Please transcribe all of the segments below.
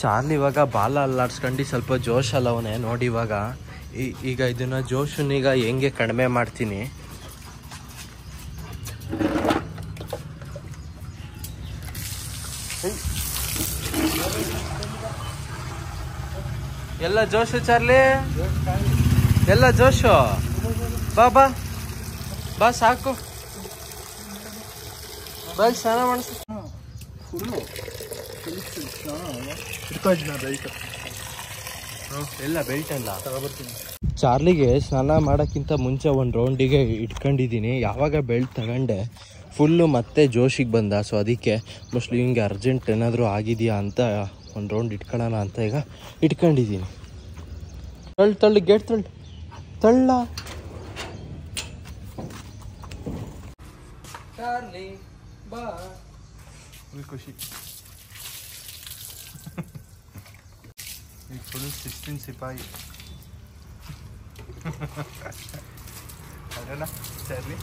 Charlie ಇವಾಗ ಬಾಲ ಅಲ್ಲಾಡ್ಸ್ಕೊಂಡು ಸ್ವಲ್ಪ ಜೋಶ್ ಅಲ್ಲವನೇ ನೋಡಿ. ಇವಾಗ ಈಗ ಇದನ್ನ ಜೋಶನ್ನೀಗ ಹೆಂಗೆ ಕಡಿಮೆ ಮಾಡ್ತೀನಿ. ಎಲ್ಲ ಜೋಶು ಚಾರ್ಲಿ, ಎಲ್ಲ ಜೋಶು. ಬಾ ಬಾ ಬಾ ಸಾಕು, ಬಾ ಸ್ನಾನ ಮಾಡಿಸ. ಎಲ್ಲ ಬೆಲ್ಟ್ ಎಲ್ಲ ತಗೊಬರ್ತೀನಿ. ಚಾರ್ಲಿಗೆ ಸ್ನಾನ ಮಾಡೋಕ್ಕಿಂತ ಮುಂಚೆ ಒಂದು ರೌಂಡಿಗೆ ಇಟ್ಕೊಂಡಿದ್ದೀನಿ. ಯಾವಾಗ ಬೆಲ್ಟ್ ತಗೊಂಡೆ ಫುಲ್ಲು ಮತ್ತೆ ಜೋಶಿಗೆ ಬಂದ. ಸೊ ಅದಕ್ಕೆ ಮೋಸ್ಟ್ಲಿ ಹಿಂಗೆ ಅರ್ಜೆಂಟ್ ಏನಾದರೂ ಆಗಿದೆಯಾ ಅಂತ ಒಂದು ರೌಂಡ್ ಇಟ್ಕೊಳ್ಳೋಣ ಅಂತ ಈಗ ಇಟ್ಕೊಂಡಿದ್ದೀನಿ. ತಳ್ಳಿ ಗೇಟ್ ತಳ್ಳ ಚಾರ್ಲಿ ಬಾ. ಖುಷಿ ಈಗ ಫುಲ್ 16 ಸಿಪಾಯಿ ಅದೇನಾ ಚಾರ್ಲಿ.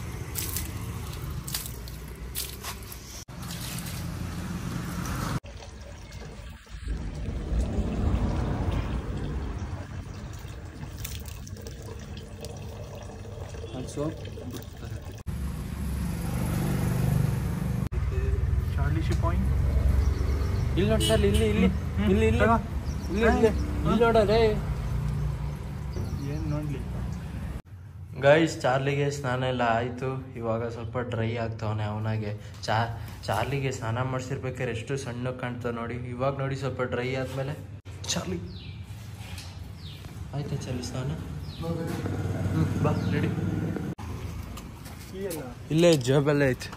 ಇಲ್ಲಿ ನೋಡಿ ಸರ್, ಇಲ್ಲಿ ಇಲ್ಲಿ ಇಲ್ಲಿ ಇಲ್ಲಿ ಇಲ್ಲಿ ನೋಡೋದೇ ಏನು ನೋಡ್ಲಿ. ಗೈಸ್, ಚಾರ್ಲಿಗೆ ಸ್ನಾನ ಎಲ್ಲ ಆಯಿತು. ಇವಾಗ ಸ್ವಲ್ಪ ಡ್ರೈ ಆಗ್ತಾವನೆ ಅವನಾಗೆ. ಚಾರ್ಲಿಗೆ ಸ್ನಾನ ಮಾಡಿಸಿರ್ಬೇಕಾದ್ರೆ ಎಷ್ಟು ಸಣ್ಣ ಕಾಣ್ತಾವ ನೋಡಿ. ಇವಾಗ ನೋಡಿ ಸ್ವಲ್ಪ ಡ್ರೈ ಆದಮೇಲೆ. ಚಾರ್ಲಿ ಆಯ್ತಾ ಚಾರ್ಲಿ ಸ್ನಾನ? ಬಾ ರೆಡಿ. ಇಲ್ಲೇ ಜೇಬಲ್ಲೇ ಐತೆ.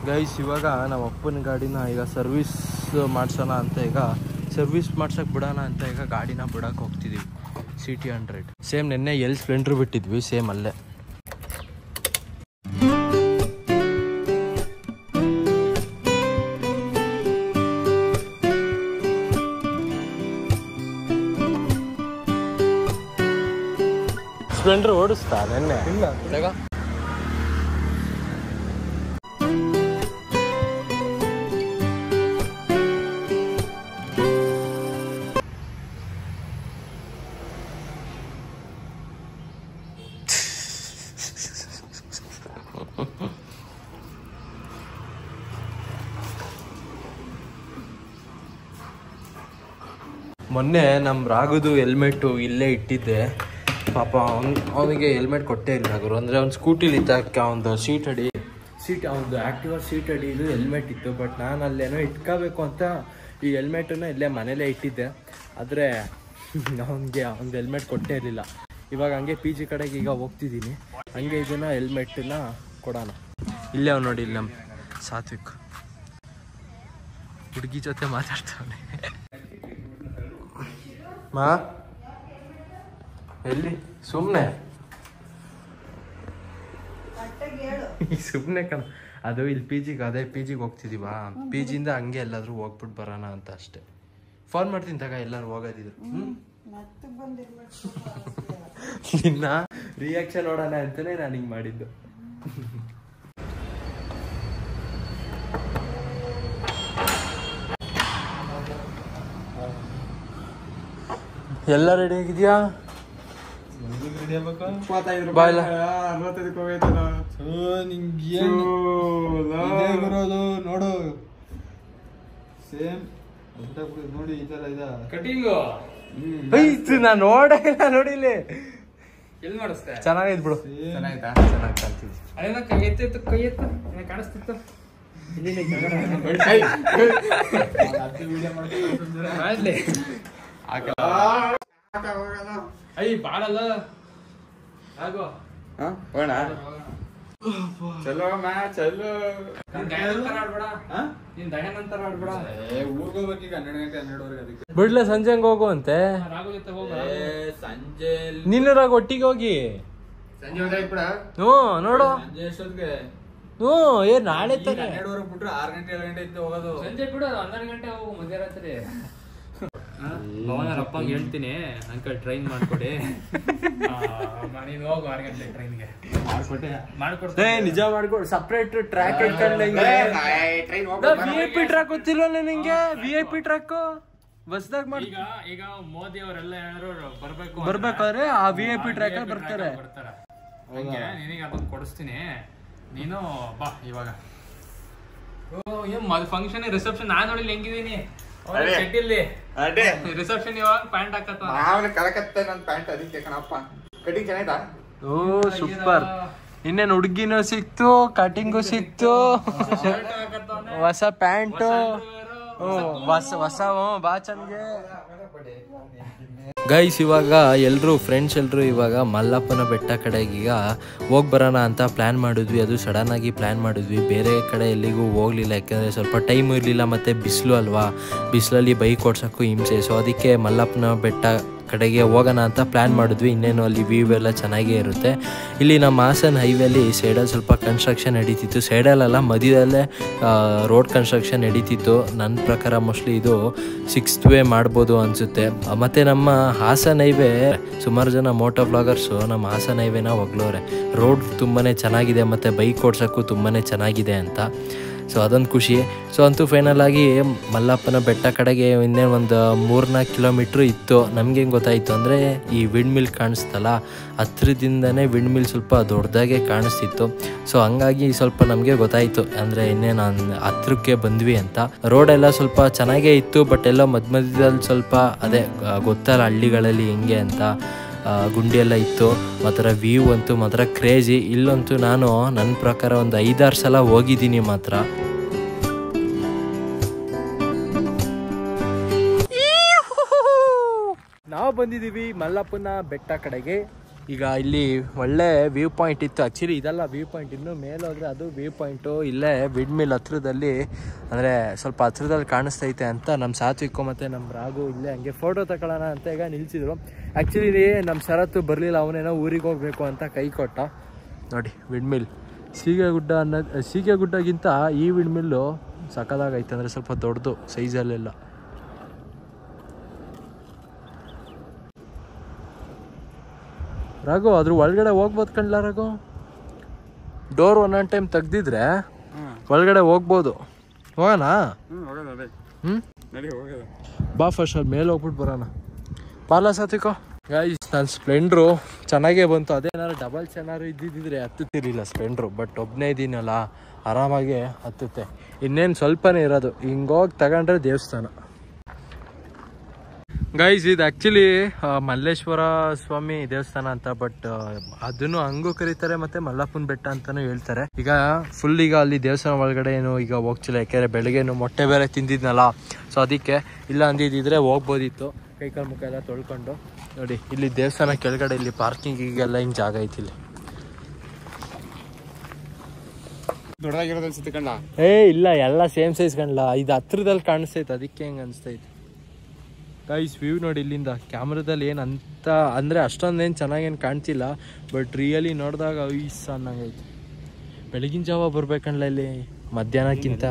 ಗೈಸ್, ಇವಾಗ ನಮ್ಮ ಅಪ್ಪನ ಗಾಡಿನ ಈಗ ಸರ್ವಿಸ್ ಮಾಡ್ಸೋಣ ಅಂತ, ಈಗ ಸರ್ವಿಸ್ ಮಾಡ್ಸೋಕೆ ಬಿಡೋಣ ಅಂತ ಈಗ ಗಾಡಿನ ಬಿಡೋಕೆ ಹೋಗ್ತಿದ್ದೀವಿ. CT 100 ಸೇಮ್ ನೆನ್ನೆ ಎಲ್ಲಿ ಸ್ಪ್ಲೆಂಡ್ರ್ ಬಿಟ್ಟಿದ್ವಿ, ಸೇಮ್ ಅಲ್ಲೇ. ಸ್ಪ್ಲೆಂಡ್ರ್ ಓಡಿಸ್ತಾ ನೆನ್ನೆ? ಇಲ್ಲ. ಮೊನ್ನೆ ನಮ್ಮ ರಾಗುದು ಹೆಲ್ಮೆಟ್ಟು ಇಲ್ಲೇ ಇಟ್ಟಿದ್ದೆ. ಪಾಪ ಅವನಿಗೆ ಹೆಲ್ಮೆಟ್ ಕೊಟ್ಟೇ ಇಲ್ಲ ಗುರು. ಅಂದರೆ ಅವ್ನು ಸ್ಕೂಟಿಲಿ ಇದ್ದಕ್ಕೆ ಒಂದು ಸೀಟ್ ಅವನದು ಆ್ಯಕ್ಟಿವಾ ಸೀಟ್ ಅಡಿದು ಹೆಲ್ಮೆಟ್ ಇತ್ತು. ಬಟ್ ನಾನು ಅಲ್ಲೇನೋ ಇಟ್ಕೋಬೇಕು ಅಂತ ಈ ಹೆಲ್ಮೆಟನ್ನು ಇಲ್ಲೇ ಮನೇಲೇ ಇಟ್ಟಿದ್ದೆ. ಆದರೆ ಅವನಿಗೆ ಅವ್ನದು ಹೆಲ್ಮೆಟ್ ಕೊಟ್ಟೇ ಇರಲಿಲ್ಲ. ಇವಾಗ ಹಂಗೆ PG ಕಡೆಗೆ ಈಗ ಹೋಗ್ತಿದ್ದೀನಿ. ಹಂಗೆ ಇದನ್ನು ಹೆಲ್ಮೆಟನ್ನ ಕೊಡೋಣ. ಇಲ್ಲೇ ಅವ್ನು ನೋಡಿ, ಇಲ್ಲಿ ನಮ್ಮ ಸಾತ್ವಿಕ್ ಹುಡುಗಿ ಜೊತೆ ಮಾತಾಡ್ತಾವನೆ. ಮಾ ಎಲ್ಲಿ? ಸುಮ್ಮನೆ ಕಣ. ಅದು ಇಲ್ಲಿ PGಗೆ, ಅದೇ PGಗೆ ಹೋಗ್ತಿದೀವಾ, PGಯಿಂದ ಹಂಗೆ ಎಲ್ಲಾದ್ರೂ ಹೋಗ್ಬಿಟ್ಟು ಬರೋಣ ಅಂತ ಅಷ್ಟೇ. ಫೋನ್ ಮಾಡ್ತೀನಿ ತಗ, ಎಲ್ಲರೂ ಹೋಗೋದಿದ್ರು. ನಿನ್ನ ರಿಯಾಕ್ಷನ್ ನೋಡೋಣ ಅಂತಾನೆ ನಾನು ಹಿಂಗೆ ಮಾಡಿದ್ದು. ಎಲ್ಲ ರೆಡಿ ಆಗಿದ್ಯಾ? ನೋಡು ಸೇಮ್ ನೋಡಿ ಈ ತರ ಇದೆ ಕಟಿಂಗ್. ನಾನು ನೋಡಿಲ್ಲಿ ಎಲ್ಲಿ ಮಾಡಿಸ್ತೆ? ಚೆನ್ನಾಗೈತ್ ಬಿಡು. ಚೆನ್ನಾಗಿತ್ತಾ? ಚೆನ್ನಾಗಿ ಕಾಣ್ತಿದ್ವಿ. ಅದೇನ ಕೈ ಎತ್ತಿತ್ತು ಕಾಣಿಸ್ತಿತ್ತು. ಮಾಡ್ಲಿ ಅಯ್ಯ ಬಾಳಲ್ಲ ಆಗೋ. ಹೋಗೋಣ ಚಲೋ ಮಾ ಚಲೋ. ನೀನ್ ದಯಾನಂತರ ಆಡ್ಬೇಡ. ಊರ್ಗ್ ಹೋಗ್ಬೇಕೀಗ 12 ಗಂಟೆ 12ವರೆಗೆ. ಅದಕ್ಕೆ ಬಿಡ್ಲೆ ಸಂಜೆ ಹಂಗ ಹೋಗುವಂತೆ. ರಾಘು ಜೊತೆ ಹೋಗ. ಸಂಜೆ ನೀನು ರಾಘು ಒಟ್ಟಿಗೆ ಹೋಗಿ ಸಂಜೆ ಹೋಗ್ಬಿಡ. ಹ್ಞೂ ನೋಡು ಸಂಜೆ ಎಷ್ಟೊತ್ತಿಗೆ? ಹ್ಞೂ ನಾಳೆ ತಾನೆ 12ವರೆಗೆ ಬಿಟ್ರೆ 6 ಗಂಟೆ 7 ಗಂಟೆ ಇದ್ದು ಹೋಗೋದು. ಸಂಜೆ ಬಿಡು 12 ಗಂಟೆ ಹೋಗು ಮಧ್ಯರಾತ್ರಿ. ಭವನ ಅಪ್ಪಂಗೆ ಹೇಳ್ತೀನಿ ಅಂಕಲ್ ಟ್ರೈನ್ ಮಾಡ್ಕೊಡಿ ನೀನು ಹೋಗು 6 ಗಂಟೆ ಟ್ರೈನ್ಗೆ ಮಾಡ್ಕೊಡ್ತೀನಿ ನಿಜ ಮಾಡ್ಕೊಡು ಸಪ್ರೇಟ್ ಟ್ರ್ಯಾಕ್ VIP ಟ್ರ್ಯಾಕ್ ಗೊತ್ತಿಲ್ಲ ನಿಂಗೆ VIP ಟ್ರ್ಯಾಕ್ ಬಸ್ದಾಗ ಮಾಡಿ ಈಗ ಮೋದಿ ಅವರೆಲ್ಲ ಏನಾದ್ರು ಬರ್ಬೇಕಾದ್ರೆ ಆ VIP ಟ್ರ್ಯಾಕ್ ಬರ್ತಾರೆ ನಿನಗೆ ಅದನ್ನ ಕೊಡಿಸ್ತೀನಿ ನೀನು ಬಾ ಇವಾಗ ಫಂಕ್ಷನ್ ರಿಸೆಪ್ಷನ್ ನಾನ್ ನೋಡಿ ಹೆಂಗಿದೀನಿ ರಿಸೆಪ್ಷನ್ ಇವಾಗ ಪ್ಯಾಂಟ್ ಕಳಕತ್ತೆ ನನ್ ಪ್ಯಾಂಟ್ ಅದಕ್ಕೆ ಕಣಪ್ಪ ಕಟಿಂಗ್ ಚೆನ್ನಾಯ್ತಾ ಓ ಸೂಪರ್ ಇನ್ನೇನು ಹುಡುಗಿನೂ ಸಿಕ್ತು ಕಟಿಂಗು ಸಿಕ್ತು ಹೊಸ ಪ್ಯಾಂಟು ಹೊಸ ಬಾ ಚಂದ್ಗೆ ಗೈಸ್ ಇವಾಗ ಫ್ರೆಂಡ್ಸ್ ಎಲ್ಲರೂ ಇವಾಗ ಮಲ್ಲಪ್ಪನ ಬೆಟ್ಟ ಕಡೆಗೆ ಈಗ ಹೋಗಿ ಬರೋಣ ಅಂತ ಪ್ಲ್ಯಾನ್ ಮಾಡಿದ್ವಿ. ಅದು ಸಡನ್ನಾಗಿ ಪ್ಲ್ಯಾನ್ ಮಾಡಿದ್ವಿ, ಬೇರೆ ಕಡೆ ಎಲ್ಲಿಗೂ ಹೋಗಲಿಲ್ಲ. ಯಾಕೆಂದರೆ ಸ್ವಲ್ಪ ಟೈಮ್ ಇರಲಿಲ್ಲ ಮತ್ತು ಬಿಸಿಲು ಅಲ್ವಾ, ಬಿಸಿಲಲ್ಲಿ ಬೈಕ್ ಓಡ್ಸೋಕ್ಕೂ ಹಿಂಸೆ. ಸೊ ಅದಕ್ಕೆ ಮಲ್ಲಪ್ಪನ ಬೆಟ್ಟ ಕಡೆಗೆ ಹೋಗೋಣ ಅಂತ ಪ್ಲ್ಯಾನ್ ಮಾಡಿದ್ವಿ. ಇನ್ನೇನು ಅಲ್ಲಿ ವ್ಯೂ ಎಲ್ಲ ಚೆನ್ನಾಗೇ ಇರುತ್ತೆ. ಇಲ್ಲಿ ನಮ್ಮ ಹಾಸನ ಹೈವೇಲಿ ಸೈಡಲ್ಲಿ ಸ್ವಲ್ಪ ಕನ್ಸ್ಟ್ರಕ್ಷನ್ ನಡೀತಿತ್ತು, ಸೈಡಲ್ಲೆಲ್ಲ ಮಧ್ಯದಲ್ಲೇ ರೋಡ್ ಕನ್ಸ್ಟ್ರಕ್ಷನ್ ನಡೀತಿತ್ತು. ನನ್ನ ಪ್ರಕಾರ ಮೋಸ್ಟ್ಲಿ ಇದು 6th ವೇ ಮಾಡ್ಬೋದು ಅನಿಸುತ್ತೆ. ಮತ್ತು ನಮ್ಮ ಹಾಸನ ಹೈವೇ ಸುಮಾರು ಜನ ಮೋಟೋ ವ್ಲಾಗರ್ಸು ನಮ್ಮ ಹಾಸನ ಹೈವೇನ ಹೊಗಳವ್ರೆ, ರೋಡ್ ತುಂಬಾ ಚೆನ್ನಾಗಿದೆ ಮತ್ತು ಬೈಕ್ ಓಡ್ಸೋಕ್ಕೂ ತುಂಬಾ ಚೆನ್ನಾಗಿದೆ ಅಂತ. ಸೊ ಅದೊಂದು ಖುಷಿ. ಸೊ ಅಂತೂ ಫೈನಲ್ ಆಗಿ ಮಲ್ಲಪ್ಪನ ಬೆಟ್ಟ ಕಡೆಗೆ ಇನ್ನೇ ಒಂದು 3-4 ಕಿಲೋಮೀಟ್ರ್ ಇತ್ತು. ನಮ್ಗೆ ಹೆಂಗೆ ಗೊತ್ತಾಯಿತು ಅಂದರೆ ಈ ವಿಂಡ್ ಮಿಲ್ ಕಾಣಿಸ್ತಲ್ಲ, ಹತ್ರದಿಂದನೇ ವಿಂಡ್ ಮಿಲ್ ಸ್ವಲ್ಪ ದೊಡ್ಡದಾಗೆ ಕಾಣಿಸ್ತಿತ್ತು. ಸೊ ಹಂಗಾಗಿ ಸ್ವಲ್ಪ ನಮಗೆ ಗೊತ್ತಾಯಿತು ಅಂದರೆ ಇನ್ನೇನು ಹತ್ರಕ್ಕೆ ಬಂದ್ವಿ ಅಂತ. ರೋಡೆಲ್ಲ ಸ್ವಲ್ಪ ಚೆನ್ನಾಗೇ ಇತ್ತು, ಬಟ್ ಎಲ್ಲ ಮಧ್ಯದಲ್ಲಿ ಸ್ವಲ್ಪ ಅದೇ ಗೊತ್ತಲ್ಲ ಹಳ್ಳಿಗಳಲ್ಲಿ ಹೆಂಗೆ ಅಂತ ಗುಂಡಿ ಎಲ್ಲ ಇತ್ತು. ಮಾತ್ರ ವ್ಯೂ ಅಂತೂ ಮಾತ್ರ ಕ್ರೇಜಿ. ಇಲ್ಲಂತೂ ನಾನು ನನ್ನ ಪ್ರಕಾರ ಒಂದು 5-6 ಸಲ ಹೋಗಿದ್ದೀನಿ ಮಾತ್ರ. ನಾವು ಬಂದಿದ್ದೀವಿ ಮಲ್ಲಪ್ಪನ ಬೆಟ್ಟ ಕಡೆಗೆ. ಈಗ ಇಲ್ಲಿ ಒಳ್ಳೆ ವ್ಯೂ ಪಾಯಿಂಟ್ ಇತ್ತು. ಆ್ಯಕ್ಚುಲಿ ಇದೆಲ್ಲ ವ್ಯೂ ಪಾಯಿಂಟ್, ಇನ್ನೂ ಮೇಲೆ ಹೋದರೆ ಅದು ವ್ಯೂ ಪಾಯಿಂಟು. ಇಲ್ಲೇ ವಿಂಡ್ ಮಿಲ್ ಹತ್ರದಲ್ಲಿ ಅಂದರೆ ಸ್ವಲ್ಪ ಹತ್ರದಲ್ಲಿ ಕಾಣಿಸ್ತೈತೆ ಅಂತ ನಮ್ಮ ಸಾತ್ವಿಕ ಮತ್ತು ನಮ್ಮ ರಾಘು ಇಲ್ಲೇ ಹಂಗೆ ಫೋಟೋ ತಗೊಳ್ಳೋಣ ಅಂತ ಈಗ ನಿಲ್ಸಿದ್ರು. ಆ್ಯಕ್ಚುಲಿ ನಮ್ಮ ಶರತ್ತು ಬರಲಿಲ್ಲ, ಅವನೇನೋ ಊರಿಗೆ ಹೋಗಬೇಕು ಅಂತ ಕೈ ಕೊಟ್ಟ. ನೋಡಿ ವಿಂಡ್ ಮಿಲ್ ಸೀಗೆಗುಡ್ಡಗಿಂತ ಈ ವಿಂಡ್ ಮಿಲ್ಲು ಸಕ್ಕದಾಗೈತೆ, ಅಂದರೆ ಸ್ವಲ್ಪ ದೊಡ್ಡದು ಸೈಜಲ್ಲೆಲ್ಲ. ರಾಘು ಅದ್ರ ಒಳಗಡೆ ಹೋಗ್ಬೋದು ಕಣ್ಲ ರಾಘು, ಡೋರ್ ಒಂದೊಂದು ಟೈಮ್ ತೆಗ್ದಿದ್ರೆ ಒಳಗಡೆ ಹೋಗ್ಬೋದು. ಹೋಗೋಣ? ಬಾ ಫಸ್ಟ್ ಅಲ್ಲಿ ಮೇಲೆ ಹೋಗ್ಬಿಟ್ಟು ಬರೋಣ. ಬಾಲ ಸಾತ್ವಿಕೋ. ಗೈಸ್ ನನ್ನ ಸ್ಪ್ಲೆಂಡ್ರು ಚೆನ್ನಾಗೇ ಬಂತು. ಅದೇನಾದ್ರು ಡಬಲ್ಸ್ ಏನಾದ್ರು ಇದ್ದಿದ್ದರೆ ಹತ್ತುತ್ತಿರಲಿಲ್ಲ ಸ್ಪ್ಲೆಂಡ್ರು, ಬಟ್ ಒಬ್ಬನೇ ಇದ್ದೀನಲ್ಲ ಆರಾಮಾಗೆ ಹತ್ತುತ್ತೆ. ಇನ್ನೇನು ಸ್ವಲ್ಪನೇ ಇರೋದು, ಹಿಂಗೋಗಿ ತಗೊಂಡ್ರೆ ದೇವಸ್ಥಾನ. ಗೈಸ್ ಇದು ಆ್ಯಕ್ಚುಲಿ ಮಲ್ಲೇಶ್ವರ ಸ್ವಾಮಿ ದೇವಸ್ಥಾನ ಅಂತ, ಬಟ್ ಅದನ್ನು ಹಂಗೂ ಕರೀತಾರೆ ಮತ್ತು ಮಲ್ಲಪ್ಪನ ಬೆಟ್ಟ ಅಂತಲೂ ಹೇಳ್ತಾರೆ. ಈಗ ಫುಲ್ ಈಗ ಅಲ್ಲಿ ದೇವಸ್ಥಾನ ಒಳಗಡೆ ಏನು ಈಗ ಹೋಗ್ತಿಲ್ಲ, ಯಾಕೆಂದರೆ ಬೆಳಗ್ಗೆನು ಮೊಟ್ಟೆ ಬೇರೆ ತಿಂದಿದ್ನಲ್ಲ. ಸೊ ಅದಕ್ಕೆ ಇಲ್ಲ ಅಂದಿದ್ದಿದ್ರೆ ಹೋಗ್ಬೋದಿತ್ತು, ಕೈಕಾಲು ಮುಖ ಎಲ್ಲ ತೊಳ್ಕೊಂಡು. ನೋಡಿ ಇಲ್ಲಿ ದೇವಸ್ಥಾನ ಕೆಳಗಡೆ ಇಲ್ಲಿ ಪಾರ್ಕಿಂಗಿಗೆಲ್ಲ ಹಿಂಗೆ ಜಾಗ ಐತಿ ಇಲ್ಲಿ. ಇಲ್ಲ ಎಲ್ಲ ಸೇಮ್ ಸೈಜ್ ಕಣ್ಲ, ಇದು ಹತ್ರದಲ್ಲಿ ಕಾಣಿಸ್ತೈತೆ, ಅದಕ್ಕೆ ಹೆಂಗೆ ಅನಿಸ್ತೈತೆ. ಗೈಸ್ ವ್ಯೂ ನೋಡಿ ಇಲ್ಲಿಂದ. ಕ್ಯಾಮ್ರಾದಲ್ಲಿ ಏನು ಅಂತ ಅಂದರೆ ಅಷ್ಟೊಂದೇನು ಚೆನ್ನಾಗೇನು ಕಾಣ್ತಿಲ್ಲ, ಬಟ್ ರಿಯಲಿ ನೋಡಿದಾಗ ಐಸ್ ಅನ್ನಂಗೈತೆ. ಬೆಳಗಿನ ಜಾವ ಬರ್ಬೇಕಣ್ಣ ಇಲ್ಲಿ ಮಧ್ಯಾಹ್ನಕ್ಕಿಂತ.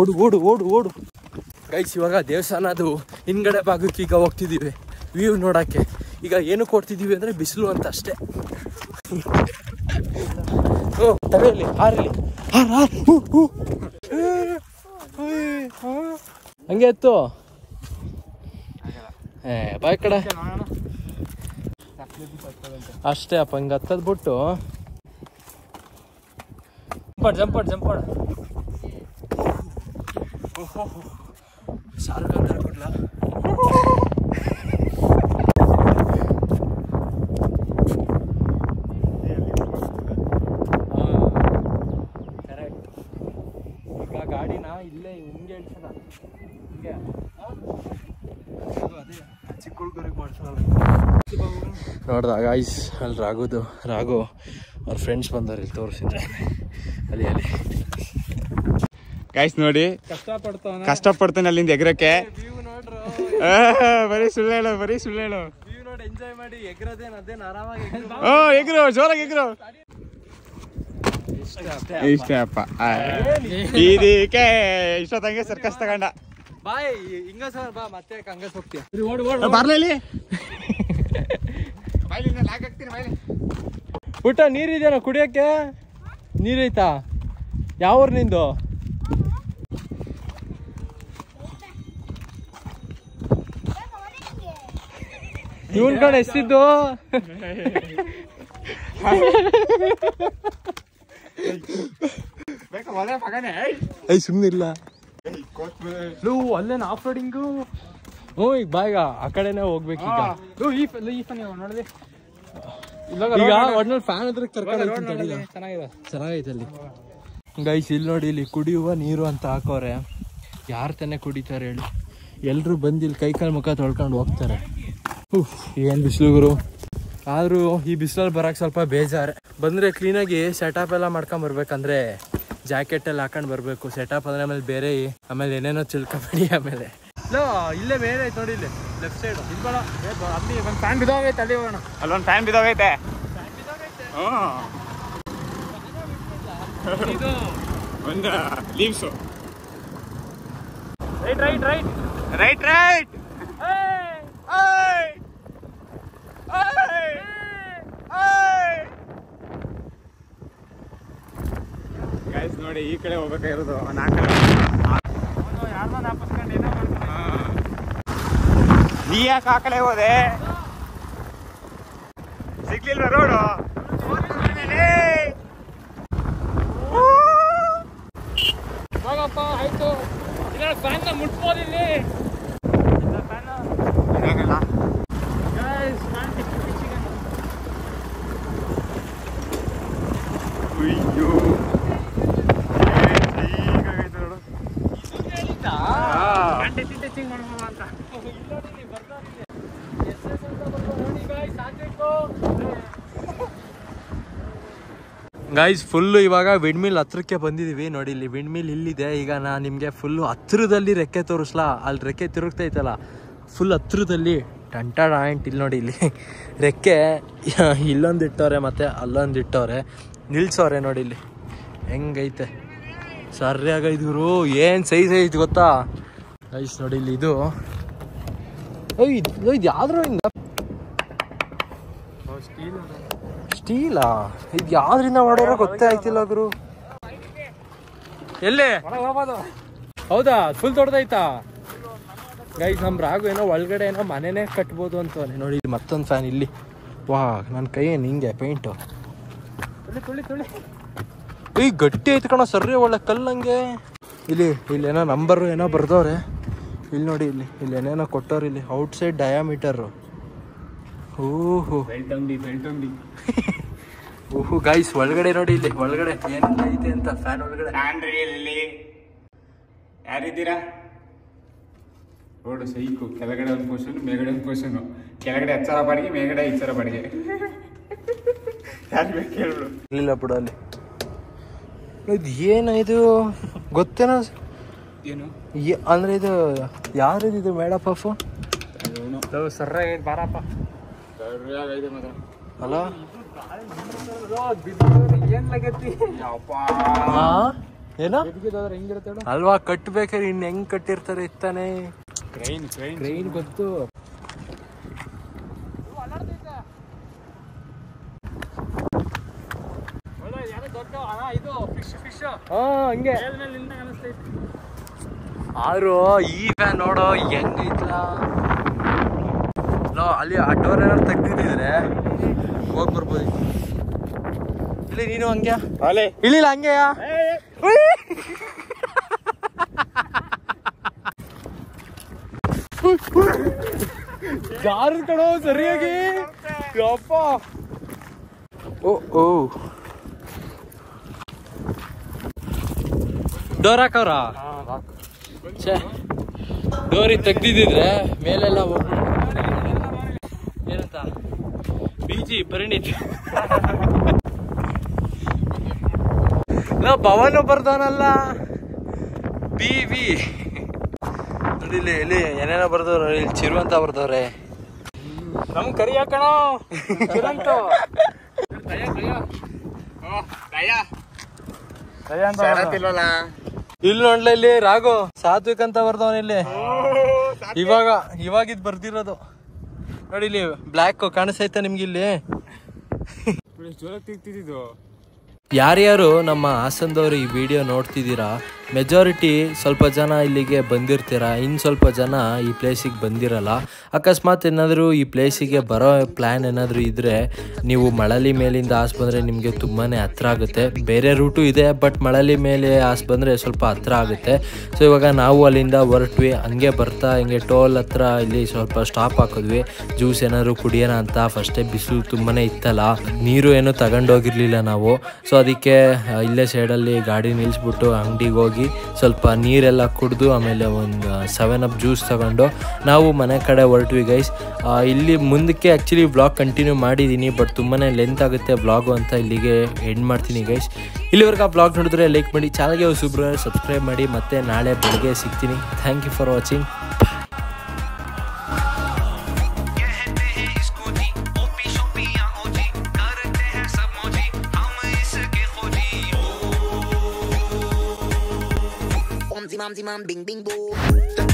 ಓಡು ಓಡು ಓಡು ಓಡು. ಗೈಸ್ ಇವಾಗ ದೇವಸ್ಥಾನದು ಹಿಂದ್ಗಡೆ ಭಾಗಕ್ಕೆ ಈಗ ಹೋಗ್ತಿದ್ದೀವಿ ವ್ಯೂ ನೋಡೋಕ್ಕೆ. ಈಗ ಏನು ಕೊಡ್ತಿದ್ದೀವಿ ಅಂದರೆ ಬಿಸಿಲು ಅಂತ ಅಷ್ಟೇ. ತಗೊಳ್ಳಿ ಹಾರಲಿ, ಹಂಗೆ ಎತ್ತು. ಬಾಯ್ ಕಡೆ ಅಷ್ಟೇ ಅಪ್ಪ, ಹಿಂಗೆ ಹತ್ತದ್ ಬಿಟ್ಟು ಜಂಪಡ್ ಜಂಪಡ್. ಶಾರುಖ್ ಖಾನ್ ತರ ಕೊಡ್ಲಾ? ಗಾಡಿನ ಇಲ್ಲೇ ಹಿಂಗೆ ಹೇಳ್ಸೋಣ, ಹಿಂಗೆ ಅದೇ ಚಿಕ್ಕುಳ್ಗರಿಗೆ ಮಾಡ್ಸೋಣ. ನೋಡ್ದ ಗಾಯ್ಸ್ ಅಲ್ಲಿ ರಾಘು ಅವ್ರ ಫ್ರೆಂಡ್ಸ್ ಬಂದವ್ರು, ಇಲ್ಲಿ ತೋರಿಸಿದ್ರೆ ಅಲ್ಲಿ ಗಾಯ್ಸ್ ನೋಡಿ ಕಷ್ಟಪಡ್ತಾನೆ ಅಲ್ಲಿಂದ ಎಗ್ರಕ್ಕೆ. ಬರೀ ಸುಳ್ಳು ಹೇಳು, ಬರೀ ಸುಳ್ಳು ಹೇಳು. ನೋಡಿ ಎಂಜಾಯ್ ಮಾಡಿ ಎಗ್ರದೇನು ಅದೇನು ಆರಾಮಾಗಿ ಎಗ್ರೋ, ಜೋರಾಗಿ ಎಗ್ರೋ. ಇಷ್ಟೇ ಅಪ್ಪ ಇದಕ್ಕೆ ಇಷ್ಟೊತ್ತಂಗೆ ಸರ್ಕಸ್ ತಗೊಂಡ ಬಾಯ್ ಹಿಂಗ ಸರ್ ಬಾ ಮತ್ತೆ ಹಂಗಸ್ ಹೋಗ್ತೀಯ ಬರ್ಲಿ ಹಾಕ್ತೀನಿ ಊಟ ನೀರಿದೆಯಾ ಕುಡಿಯಕ್ಕೆ ನೀರೈತಾ ಯಾವ ಊರು ನಿಂದು ಇವನ್ ಕಡೆ ಎಷ್ಟಿದ್ದು ಸುಮ್ಮನೆ ಇಲ್ಲ ಅಲ್ಲೇನ ಆಫ್ ರೋಡಿಂಗು ಹ್ಞೂ ಈಗ ಬಾಯ್ಗ ಆ ಕಡೆನೆ ಹೋಗ್ಬೇಕೀಗ ನೋಡಿದೆ ಈಗ ಒಟ್ನಲ್ಲಿ ಫ್ಯಾನ್ ಹತ್ರ ಕರ್ಕೊಂಡು ಚೆನ್ನಾಗೈತೆ ಅಲ್ಲಿ ಗೈಸ್ ಇಲ್ಲಿ ನೋಡಿ ಇಲ್ಲಿ ಕುಡಿಯುವ ನೀರು ಅಂತ ಹಾಕೋರೆ ಯಾರು ತಾನೇ ಕುಡಿತಾರೆ ಹೇಳಿ ಎಲ್ರು ಬಂದು ಇಲ್ಲಿ ಕೈ ಕಾಲು ಮುಖ ತೊಳ್ಕೊಂಡು ಹೋಗ್ತಾರೆ ಏನ್ ಬಿಸಿಲು ಗುರು ಆದ್ರೂ ಈ ಬಿಸಿಲಲ್ಲಿ ಬರಕ್ ಸ್ವಲ್ಪ ಬೇಜಾರು ಬಂದ್ರೆ ಕ್ಲೀನಾಗಿ ಸೆಟಪ್ ಎಲ್ಲ ಮಾಡ್ಕೊಂಡ್ ಬರ್ಬೇಕಂದ್ರೆ ಜಾಕೆಟ್ ಎಲ್ಲ ಹಾಕೊಂಡ್ ಬರ್ಬೇಕು ಸೆಟಪ್ ಅಂದ್ರೆ ಆಮೇಲೆ ಬೇರೆ ಆಮೇಲೆ ಏನೇನೋ ತಿಳ್ಕೊಬೇಡಿ ಆಮೇಲೆ ಇಲ್ಲೇ ಬೇರೆ ಐತೆ ನೋಡಿ ಇಲ್ಲಿ ಲೆಫ್ಟ್ ಸೈಡ್ ಇಲ್ಬೇಡ ಅಲ್ಲಿ ಒಂದು ಫ್ಯಾನ್ ಬಿದ್ದೋಗೈತೆ ಅಲ್ಲಿ ಹೋಗೋಣ ಅಲ್ಲೊಂದು ಫ್ಯಾನ್ ಬಿದ್ದೋಗೈತೆ ಒಂದು leaves right right right guys ನೋಡಿ ಈ ಕಡೆ ಹೋಗ್ಬೇಕಾಗಿರೋದು ನೀ ಯಾಕೆ ಆ ಕಡೆ ಹೋದೆ ಸಿಗ್ಲಿಲ್ವ ರೋಡು ಹೋಗಪ್ಪ ಆಯ್ತು ಫ್ಯಾನ್ ಮುಟ್ಬೋದು ಇಲ್ಲಿ ಗೈಸ್ ಫುಲ್ಲು ಇವಾಗ ವಿಂಡ್ ಮಿಲ್ ಹತ್ರಕ್ಕೆ ಬಂದಿದೀವಿ ನೋಡಿ ಇಲ್ಲಿ ವಿಂಡ್ ಮಿಲ್ ಇಲ್ಲಿದೆ ಈಗ ನಾ ನಿಮಗೆ ಫುಲ್ಲು ಹತ್ರದಲ್ಲಿ ರೆಕ್ಕೆ ತೋರಿಸ್ಲಾ ಅಲ್ಲಿ ರೆಕ್ಕೆ ತಿರುಗ್ತೈತಲ್ಲ ಫುಲ್ ಹತ್ರದಲ್ಲಿ ಟಂಟಾಂಟ್ ಇಲ್ಲಿ ನೋಡಿ ಇಲ್ಲಿ ರೆಕ್ಕೆ ಇಲ್ಲೊಂದು ಇಟ್ಟವ್ರೆ ಮತ್ತೆ ಅಲ್ಲೊಂದು ಇಟ್ಟವ್ರೆ ನಿಲ್ಸವ್ರೆ ನೋಡಿ ಇಲ್ಲಿ ಹೆಂಗೈತೆ ಸರಿಯಾಗೈದು ಗುರು ಏನು ಸೈಜ್ ಐತೆ ಗೊತ್ತಾ ಗೈಸ್ ನೋಡಿ ಇಲ್ಲಿ ಇದು ಇದು ಯಾವ್ದ್ರ ಸ್ಟೀಲಾ ಇದು ಯಾವ್ದ್ರಿಂದ ಮಾಡೋರೋ ಗೊತ್ತೇ ಆಯ್ತಿಲ್ಲ ಗುರು ಎಲ್ಲಿ ಹೌದಾ ಫುಲ್ ದೊಡ್ಡದೈತಾ ಗೈಸ್ ನಮ್ ರಾಗು ಏನೋ ಒಳಗಡೆ ಏನೋ ಮನೆನೇ ಕಟ್ಬೋದು ಅಂತ ನೋಡಿ ಮತ್ತೊಂದು ಫ್ಯಾನ್ ಇಲ್ಲಿ ವಾ ನನ್ನ ಕೈ ಏನು ಹಿಂಗೆ ಪೇಂಟು ಈ ಗಟ್ಟಿ ಐತೆ ಕಣ ಸರ್ರಿ ಒಳ್ಳೆ ಕಲ್ಲಂಗೆ ಇಲ್ಲಿ ಏನೋ ನಂಬರ್ ಏನೋ ಬರ್ದವ್ರೆ ಇಲ್ಲಿ ನೋಡಿ ಇಲ್ಲಿ ಏನೇನೋ ಕೊಟ್ಟವ್ರು ಇಲ್ಲಿ ಔಟ್ಸೈಡ್ ಡಯಾಮೀಟರು ಓಹೋ ಓಹೋ ಗೈಸ್ ಒಳಗಡೆ ನೋಡಿ ಇಲ್ಲಿ ಒಳಗಡೆ ಏನೆಲ್ಲ ಐತೆ ಅಂತ ಫ್ಯಾನ್ ಒಳಗಡೆ ಯಾರಿದ್ದೀರಾ ರೋಡು ಸೈಕು ಕೆಳಗಡೆ ಒಂದು ಪೋರ್ಷನ್ ಮೇಲ್ಗಡೆ ಒಂದು ಪೋರ್ಷನ್ ಕೆಳಗಡೆ 10,000 ಬಾಡಿಗೆ ಮೇಲ್ಗಡೆ 5,000 ಬಾಡಿಗೆ ಕೇಳ್ಬಿಡು ಇಲ್ಲ ಬಿಡು ಅಲ್ಲಿ ಇದು ಏನಾಯ್ತು ಗೊತ್ತೇನೋ ಏನು ಅಂದ್ರೆ ಇದು ಯಾರಿದು ಮೇಡಪ್ಪ ಸರ್ರ ಬಾರಪ್ಪ ಅಲ್ಲ ಏನ್ ಲಗತ್ತಿ ಏನ ಹೆಂಗಿರುತ್ತೆ ಅಲ್ವಾ ಕಟ್ಬೇಕಾದ್ರೆ ಇನ್ ಹೆಂಗ್ ಕಟ್ಟಿರ್ತಾರೆ ಇತ್ತಾನೆ ಟ್ರೈನ್ ಗೊತ್ತು ಹಂಗೆ ಆದ್ರೂ ಈ ಫ್ಯಾನ್ ನೋಡೋ ಹೆಂಗೈತ್ಲ ಅಲ್ಲಿ ಆ ಡೋರ್ ಏನಾದ್ರು ತೆಗ್ದಿದ್ರೆ ಹೋಗಿ ಬರ್ಬೋದು ಇಲ್ಲಿ ನೀನು ಹಂಗೆ ಇಳಿಲ್ಲ ಹಂಗೆಯ ಜಾರ ಕಣೋ ಸರಿಯಾಗಿ ಯಪ್ಪ ಓ ಡೋರ್ ಹಾಕವ್ರ ಡೋರಿ ತೆಗ್ದಿದ್ರೆ ಮೇಲೆಲ್ಲ ಹೋಗ್ಬಿಟ್ಟು ಏನಂತ ಬಿಜಿ ಪರಿಣಿತ ಭವನ ಬರ್ದವನಲ್ಲ ಬಿ ನೋಡಿ ಇಲ್ಲಿ ಏನೇನೋ ಬರ್ದವ್ರ ಇಲ್ಲಿ ಚಿರು ಅಂತ ಬರ್ದವ್ರೆ ನಮ್ ಕರಿ ಹಾಕಣ ಇಲ್ಲಿ ನೋಡ್ಲ ಇಲ್ಲಿ ರಾಘು ಸಾತ್ವಿಕ್ ಅಂತ ಬರ್ದವನ ಇಲ್ಲಿ ಇವಾಗ ಇದು ಬರ್ದಿರೋದು ನೋಡಿ. ಇಲ್ಲಿ ಬ್ಲ್ಯಾಕ್ ಕಾಣಿಸ್ತೈತೆ ನಿಮ್ಗೆ ಇಲ್ಲಿ. ಯಾರ್ಯಾರು ನಮ್ಮ ಹಾಸನದವ್ರು ಈ ವಿಡಿಯೋ ನೋಡ್ತಿದ್ದೀರಾ, ಮೆಜಾರಿಟಿ ಸ್ವಲ್ಪ ಜನ ಇಲ್ಲಿಗೆ ಬಂದಿರ್ತೀರ, ಇನ್ನು ಸ್ವಲ್ಪ ಜನ ಈ ಪ್ಲೇಸಿಗೆ ಬಂದಿರಲ್ಲ. ಅಕಸ್ಮಾತ್ ಏನಾದರೂ ಈ ಪ್ಲೇಸಿಗೆ ಬರೋ ಪ್ಲ್ಯಾನ್ ಏನಾದರೂ ಇದ್ದರೆ ನೀವು ಮಳಲಿ ಮೇಲಿಂದ ಹಾಸ್ ಬಂದರೆ ನಿಮಗೆ ತುಂಬಾ ಹತ್ರ ಆಗುತ್ತೆ. ಬೇರೆ ರೂಟು ಇದೆ, ಬಟ್ ಮಳಲಿ ಮೇಲೆ ಹಾಸ್ ಬಂದರೆ ಸ್ವಲ್ಪ ಹತ್ರ ಆಗುತ್ತೆ. ಸೊ ಇವಾಗ ನಾವು ಅಲ್ಲಿಂದ ಹೊರಟ್ವಿ. ಹಂಗೆ ಬರ್ತಾ ಹಿಂಗೆ ಟೋಲ್ ಹತ್ರ ಇಲ್ಲಿ ಸ್ವಲ್ಪ ಸ್ಟಾಪ್ ಹಾಕಿದ್ವಿ. ಜ್ಯೂಸ್ ಏನಾದರೂ ಕುಡಿಯೋಣ ಅಂತ. ಫಸ್ಟೇ ಬಿಸಿಲು ತುಂಬಾ ಇತ್ತಲ್ಲ, ನೀರು ಏನೂ ತಗೊಂಡೋಗಿರಲಿಲ್ಲ ನಾವು. ಸೊ ಅದಕ್ಕೆ ಇಲ್ಲೇ ಸೈಡಲ್ಲಿ ಗಾಡಿ ನಿಲ್ಲಿಸ್ಬಿಟ್ಟು ಅಂಗಡಿಗೆ ಹೋಗಿ ಸ್ವಲ್ಪ ನೀರೆಲ್ಲ ಕುಡಿದು ಆಮೇಲೆ ಒಂದು 7up ಜ್ಯೂಸ್ ತಗೊಂಡು ನಾವು ಮನೆ ಕಡೆ ಹೊರಟ್ವಿ ಗೈಸ್. ಇಲ್ಲಿ ಮುಂದಕ್ಕೆ ಆ್ಯಕ್ಚುಲಿ ವ್ಲಾಗ್ ಕಂಟಿನ್ಯೂ ಮಾಡಿದ್ದೀನಿ, ಬಟ್ ತುಂಬಾ ಲೆಂತ್ ಆಗುತ್ತೆ ವ್ಲಾಗು ಅಂತ ಇಲ್ಲಿಗೆ ಎಂಡ್ ಮಾಡ್ತೀನಿ ಗೈಸ್. ಇಲ್ಲಿವರೆಗೆ ಆ ವ್ಲಾಗ್ ನೋಡಿದ್ರೆ ಲೈಕ್ ಮಾಡಿ, ಚಾನಲ್ಗೆ ಹೊಸಬ್ರು ಸಬ್ಸ್ಕ್ರೈಬ್ ಮಾಡಿ. ಮತ್ತೆ ನಾಳೆ ಬೆಳಗ್ಗೆ ಸಿಗ್ತೀನಿ. Thank you for watching. Mom, bing, bing, boo.